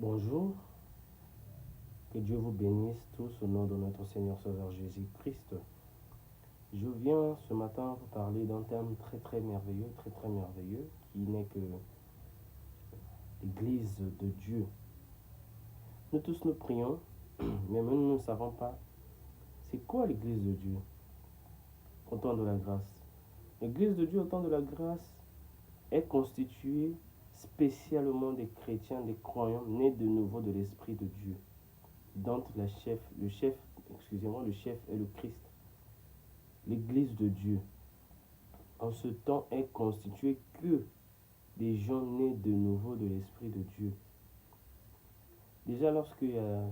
Bonjour, que Dieu vous bénisse tous au nom de notre Seigneur Sauveur Jésus-Christ. Je viens ce matin vous parler d'un thème très merveilleux, qui n'est que l'Église de Dieu. Nous tous nous prions, mais même nous ne savons pas c'est quoi l'Église de Dieu au temps de la grâce. L'Église de Dieu au temps de la grâce est constituée spécialement des chrétiens, des croyants nés de nouveau de l'Esprit de Dieu, dont le chef est le Christ. L'Église de Dieu, en ce temps, est constituée que des gens nés de nouveau de l'Esprit de Dieu. Déjà, lorsqu'il y a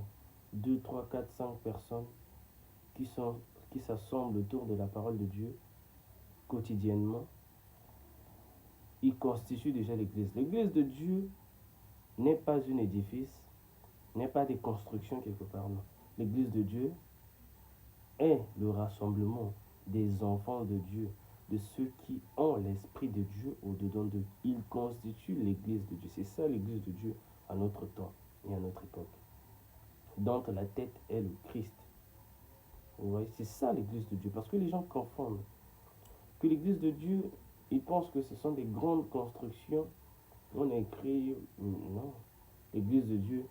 2, 3, 4, 5 personnes qui s'assemblent autour de la parole de Dieu quotidiennement, ils constituent déjà l'Église. L'Église de Dieu n'est pas un édifice, n'est pas des constructions quelque part, non. L'Église de Dieu est le rassemblement des enfants de Dieu, de ceux qui ont l'Esprit de Dieu au-dedans d'eux. Ils constituent l'Église de Dieu. C'est ça l'Église de Dieu à notre temps et à notre époque. Dont la tête est le Christ. Vous voyez, c'est ça l'Église de Dieu. Parce que les gens confondent. Que l'Église de Dieu, ils pensent que ce sont des grandes constructions. On a écrit, non. L'Église de Dieu,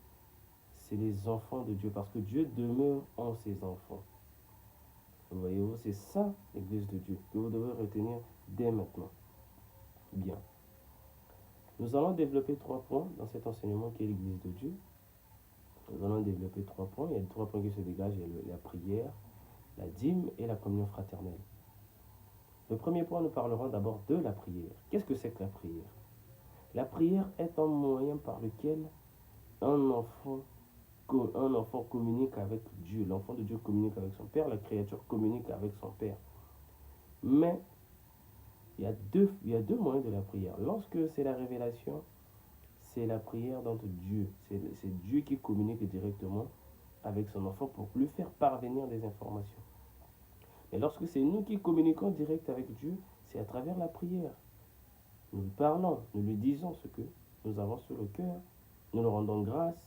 c'est les enfants de Dieu. Parce que Dieu demeure en ses enfants. Vous voyez, c'est ça l'Église de Dieu que vous devez retenir dès maintenant. Bien. Nous allons développer 3 points dans cet enseignement qui est l'Église de Dieu. Nous allons développer 3 points. Il y a 3 points qui se dégagent. Il y a la prière, la dîme et la communion fraternelle. Le premier point, nous parlerons d'abord de la prière. Qu'est-ce que c'est que la prière? La prière est un moyen par lequel un enfant communique avec Dieu. L'enfant de Dieu communique avec son Père. La créature communique avec son Père. Mais il y a deux moyens de la prière. Lorsque c'est la révélation, c'est la prière d'entre Dieu. C'est Dieu qui communique directement avec son enfant pour lui faire parvenir des informations. Mais lorsque c'est nous qui communiquons direct avec Dieu, c'est à travers la prière. Nous lui parlons, nous lui disons ce que nous avons sur le cœur. Nous lui rendons grâce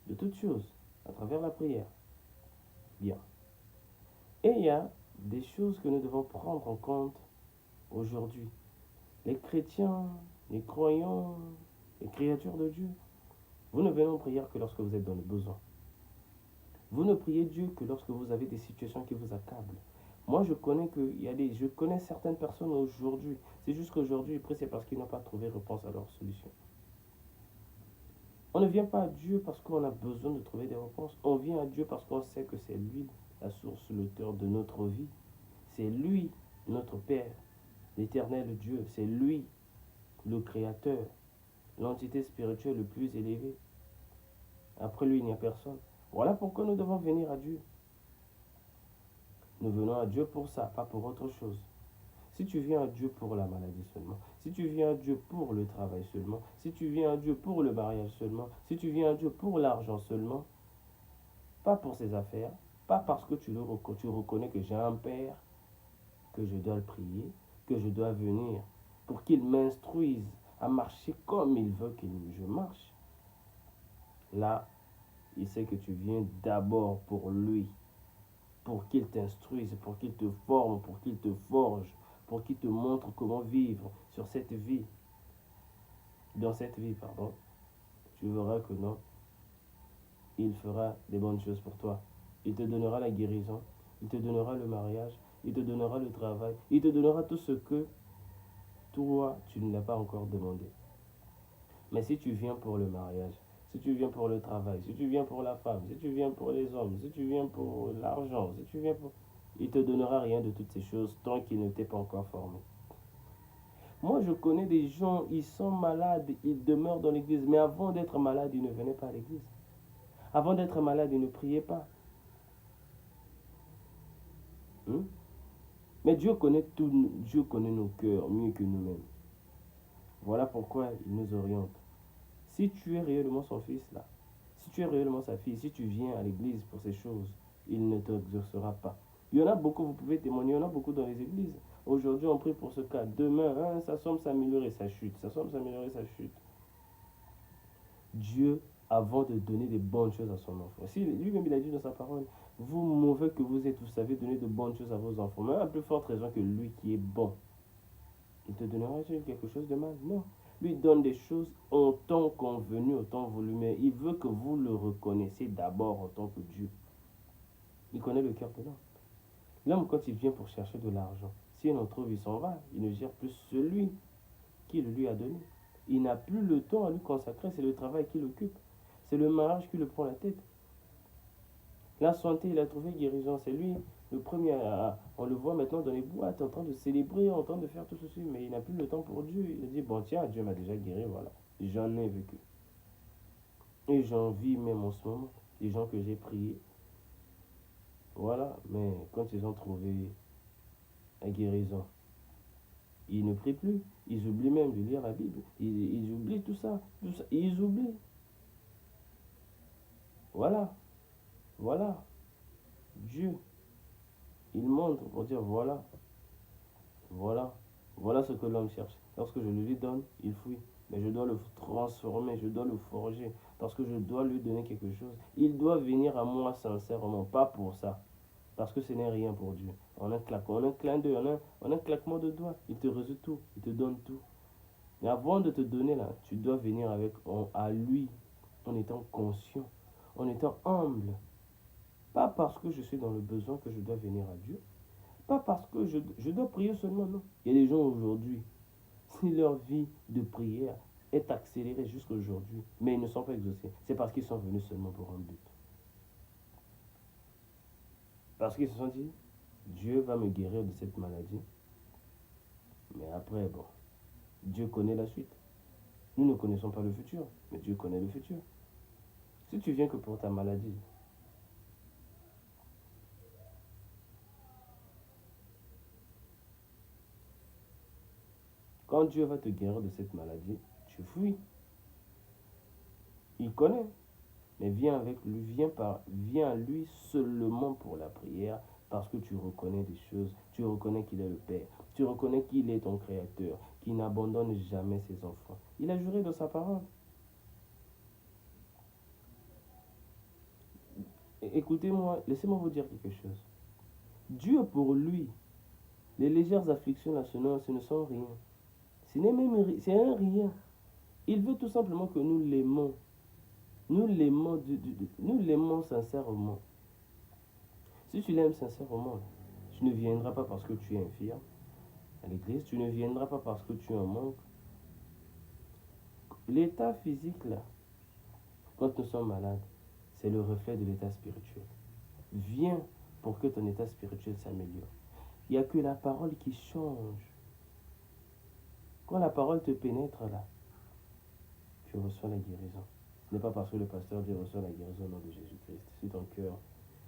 de toutes choses à travers la prière. Bien. Et il y a des choses que nous devons prendre en compte aujourd'hui. Les chrétiens, les croyants, les créatures de Dieu, vous ne venez en prière que lorsque vous êtes dans le besoin. Vous ne priez Dieu que lorsque vous avez des situations qui vous accablent. Moi, je connais certaines personnes aujourd'hui. C'est juste qu'aujourd'hui, ils prient, c'est parce qu'ils n'ont pas trouvé réponse à leur solution. On ne vient pas à Dieu parce qu'on a besoin de trouver des réponses. On vient à Dieu parce qu'on sait que c'est lui la source, l'auteur de notre vie. C'est lui, notre Père, l'éternel Dieu. C'est lui, le Créateur, l'entité spirituelle le plus élevée. Après lui, il n'y a personne. Voilà pourquoi nous devons venir à Dieu. Nous venons à Dieu pour ça, pas pour autre chose. Si tu viens à Dieu pour la maladie seulement, si tu viens à Dieu pour le travail seulement, si tu viens à Dieu pour le mariage seulement, si tu viens à Dieu pour l'argent seulement, pas pour ses affaires, pas parce que tu reconnais que j'ai un Père, que je dois le prier, que je dois venir pour qu'il m'instruise à marcher comme il veut que je marche. Là, il sait que tu viens d'abord pour lui, pour qu'il t'instruise, pour qu'il te forme, pour qu'il te forge, pour qu'il te montre comment vivre sur cette vie. Dans cette vie, pardon. Tu verras que non, il fera des bonnes choses pour toi. Il te donnera la guérison, il te donnera le mariage, il te donnera le travail, il te donnera tout ce que toi, tu ne l'as pas encore demandé. Mais si tu viens pour le mariage, si tu viens pour le travail, si tu viens pour la femme, si tu viens pour les hommes, si tu viens pour l'argent, si tu viens pour... Il ne te donnera rien de toutes ces choses tant qu'il ne t'est pas encore formé. Moi, je connais des gens, ils sont malades, ils demeurent dans l'église, mais avant d'être malades, ils ne venaient pas à l'église. Avant d'être malades, ils ne priaient pas. Mais Dieu connaît tout, Dieu connaît nos cœurs mieux que nous-mêmes. Voilà pourquoi il nous oriente. Si tu es réellement son fils là, si tu es réellement sa fille, si tu viens à l'église pour ces choses, il ne t'exaucera pas. Il y en a beaucoup, vous pouvez témoigner, il y en a beaucoup dans les églises. Aujourd'hui, on prie pour ce cas. Demain, ça semble s'améliorer, ça chute. Ça semble s'améliorer, ça chute. Dieu avant de donner des bonnes choses à son enfant. Si lui-même il a dit dans sa parole, vous mauvais que vous êtes, vous savez donner de bonnes choses à vos enfants. Mais à plus forte raison que lui qui est bon, il te donnera-t-il quelque chose de mal? Non. Lui donne des choses en temps convenu, en temps voulu, mais il veut que vous le reconnaissiez d'abord en tant que Dieu. Il connaît le cœur de l'homme. L'homme, quand il vient pour chercher de l'argent, s'il en trouve, il s'en va. Il ne gère plus celui qui le lui a donné. Il n'a plus le temps à lui consacrer, c'est le travail qui l'occupe. C'est le mariage qui le prend la tête. La santé, il a trouvé guérison, c'est lui le premier. On le voit maintenant dans les boîtes, en train de célébrer, en train de faire tout ceci, mais il n'a plus le temps pour Dieu. Il a dit, bon tiens, Dieu m'a déjà guéri, voilà. J'en ai vécu. Et j'en vis même en ce moment. Les gens que j'ai priés, voilà, mais quand ils ont trouvé la guérison, ils ne prient plus. Ils oublient même de lire la Bible. Ils oublient tout ça. Ils oublient. Voilà. Voilà. Dieu, il montre pour dire voilà. Voilà. Voilà ce que l'homme cherche. Lorsque je le lui donne, il fuit. Mais je dois le transformer, je dois le forger. Parce que je dois lui donner quelque chose. Il doit venir à moi sincèrement, pas pour ça. Parce que ce n'est rien pour Dieu. En un claquement, en un clin d'œil, en un claquement de doigts, il te résout tout, il te donne tout. Mais avant de te donner là, tu dois venir à lui en étant conscient, en étant humble. Pas parce que je suis dans le besoin que je dois venir à Dieu. Pas parce que je dois prier seulement, non. Il y a des gens aujourd'hui, si leur vie de prière est accélérée jusqu'à aujourd'hui, mais ils ne sont pas exaucés, c'est parce qu'ils sont venus seulement pour un but. Parce qu'ils se sont dit, Dieu va me guérir de cette maladie. Mais après, bon, Dieu connaît la suite. Nous ne connaissons pas le futur, mais Dieu connaît le futur. Si tu viens que pour ta maladie, quand Dieu va te guérir de cette maladie, tu fuis. Il connaît. Mais viens avec lui, viens à lui seulement pour la prière, parce que tu reconnais des choses, tu reconnais qu'il est le Père, tu reconnais qu'il est ton Créateur, qui n'abandonne jamais ses enfants. Il a juré dans sa parole. Écoutez-moi, laissez-moi vous dire quelque chose. Dieu pour lui, les légères afflictions nationales, ce ne sont rien. C'est un rien. Il veut tout simplement que nous l'aimons. Nous l'aimons sincèrement. Si tu l'aimes sincèrement, tu ne viendras pas parce que tu es infirme à l'église, tu ne viendras pas parce que tu en manques. L'état physique, là, quand nous sommes malades, c'est le reflet de l'état spirituel. Viens pour que ton état spirituel s'améliore. Il n'y a que la parole qui change. Quand la parole te pénètre, là, tu reçois la guérison. Ce n'est pas parce que le pasteur dit reçois la guérison au nom de Jésus-Christ. Si ton cœur,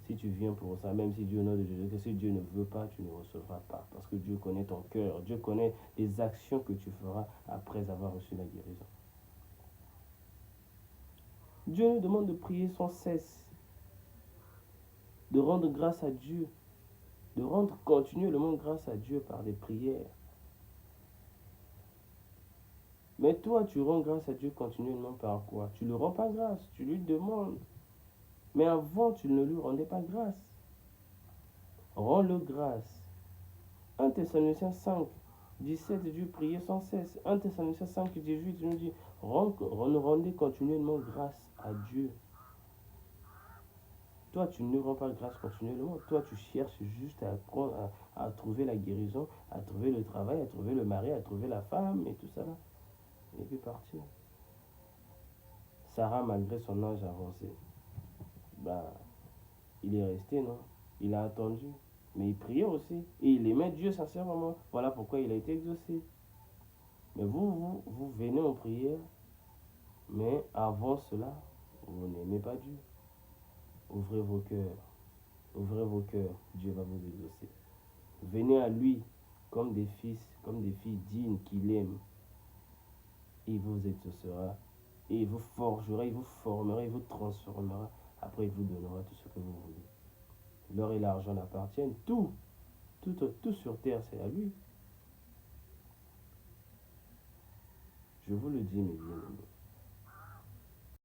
si tu viens pour ça, même si Dieu au nom de Jésus-Christ, si Dieu ne veut pas, tu ne recevras pas. Parce que Dieu connaît ton cœur. Dieu connaît les actions que tu feras après avoir reçu la guérison. Dieu nous demande de prier sans cesse, de rendre grâce à Dieu, de rendre continuellement grâce à Dieu par des prières. Mais toi, tu rends grâce à Dieu continuellement par quoi? Tu ne le rends pas grâce, tu lui demandes. Mais avant, tu ne lui rendais pas grâce. Rends-le grâce. 1 Thessaloniciens 5, 17, Dieu priait sans cesse. 1 Thessaloniciens 5, 18, il nous dit, rendez continuellement grâce à Dieu. Toi, tu ne rends pas grâce continuellement. Toi, tu cherches juste à trouver la guérison, à trouver le travail, à trouver le mari, à trouver la femme et tout ça là. Et puis partir. Sarah, malgré son âge avancé, bah, il est resté, non? Il a attendu. Mais il priait aussi. Et il aimait Dieu sincèrement. Voilà pourquoi il a été exaucé. Mais vous venez en prière. Mais avant cela, vous n'aimez pas Dieu. Ouvrez vos cœurs. Ouvrez vos cœurs. Dieu va vous exaucer. Venez à lui comme des fils, comme des filles dignes qu'il aime. Il vous exaucera. Et il vous forgera, il vous formera, il vous transformera. Après, il vous donnera tout ce que vous voulez. L'or et l'argent l'appartiennent. Tout sur terre, c'est à lui. Je vous le dis, mes bien-aimés.